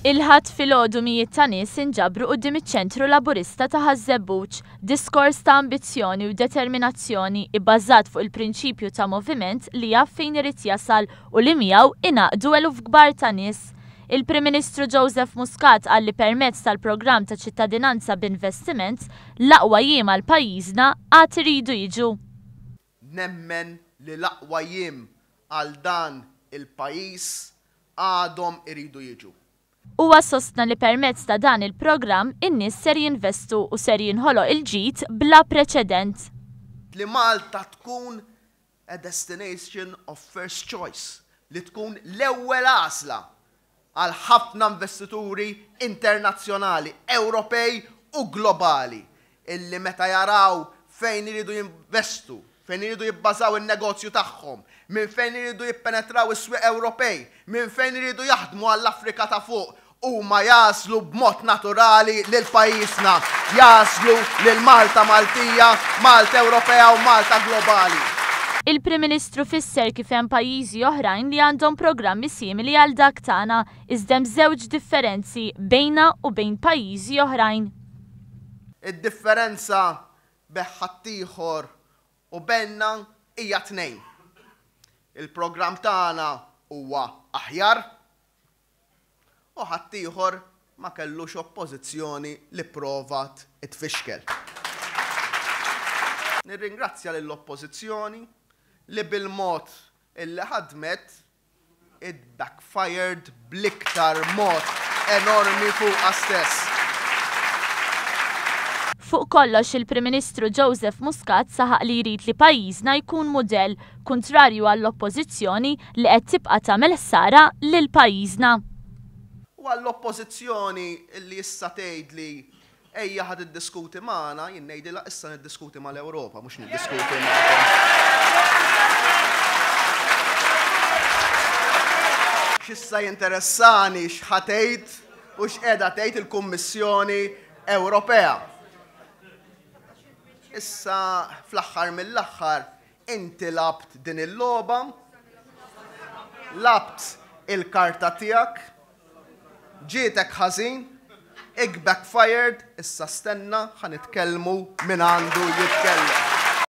Il-ħadd filgħodu mijiet ta' nies inġabru quddiem iċ-ċentru Laburista ta' Ħażebbuġ, diskors ta' ambizzjoni u determinazzjoni ibbażat fuq il-prinċipju ta' moviment li jaf fejn irid jasal u li miegħu ingħaqdu eluf kbar ta' nies. Il-Prim Ministru Joseph Muscat qal li permezz tal-programm ta' ċittadinanza b'investiment l-aqwa jiem għal pajjiżna għad iridu jiġu. Nemmen li l-aqwa jiem għal dan il-pajjiż għadhom iridu jiġu. Huwa sostna li permezz ta' dan il-programm in-nies ser jinvestu u ser jinħoloq il-ġid bla preċedent. Li Malta tkun a destination of first choice, li tkun l-ewwel għażla għal ħafna investituri internazzjonali, Ewropej u globali, illi meta jaraw fejn iridu jinvestu, fejn iridu jibbażaw il-negozju tagħhom, minn fejn iridu jippenetraw is-swieq Ewropej, minn fejn iridu jaħdmu għall-Afrika ta' fuq, huma jaslu b'mod naturali lil pajjiżna, jaslu lil Malta Maltija, Malta Ewropea u Malta globali. Il-Prim Ministru fisser kif hemm pajjiżi oħrajn li għandhom programmi simili għal dak tagħna iżda hemm żewġ differenzi bejna u bejn pajjiżi oħrajn. Id-differenza bejn ħaddieħor u benna hija tnejn. Il-programm tagħna huwa aħjar u ħaddieħor ma kellux oppożizzjoni li provat itfixkel. Nirringrazzja lill-oppożizzjoni li bil-mod illi ħadmet id-backfired bl-iktar mod enormi fuqha stess. Fuq kollox il-Prim Ministru Joseph Muscat saħaq li jrid li pajjiżna jkun mudell kontrarju għall-oppożizzjoni li qed tibqa' tagħmel ħsara lil pajjiżna. U għall-oppożizzjoni li issa tgħidli ejja ħad iddiskuti magħna, jien ngħidilha issa niddiskuti mal-Ewropa mhux niddiskuti magħkom. X'issa jinteressani x'ħatejt u x'qiegħda tgħid il-Kummissjoni Ewropea. Issa fl-aħħar mill-aħħar inti labt din il-logħba, labt il-karta tiegħek, ġietek ħażin, ik backfired, issa stenna ħanitkellmu min għandu jitkellem.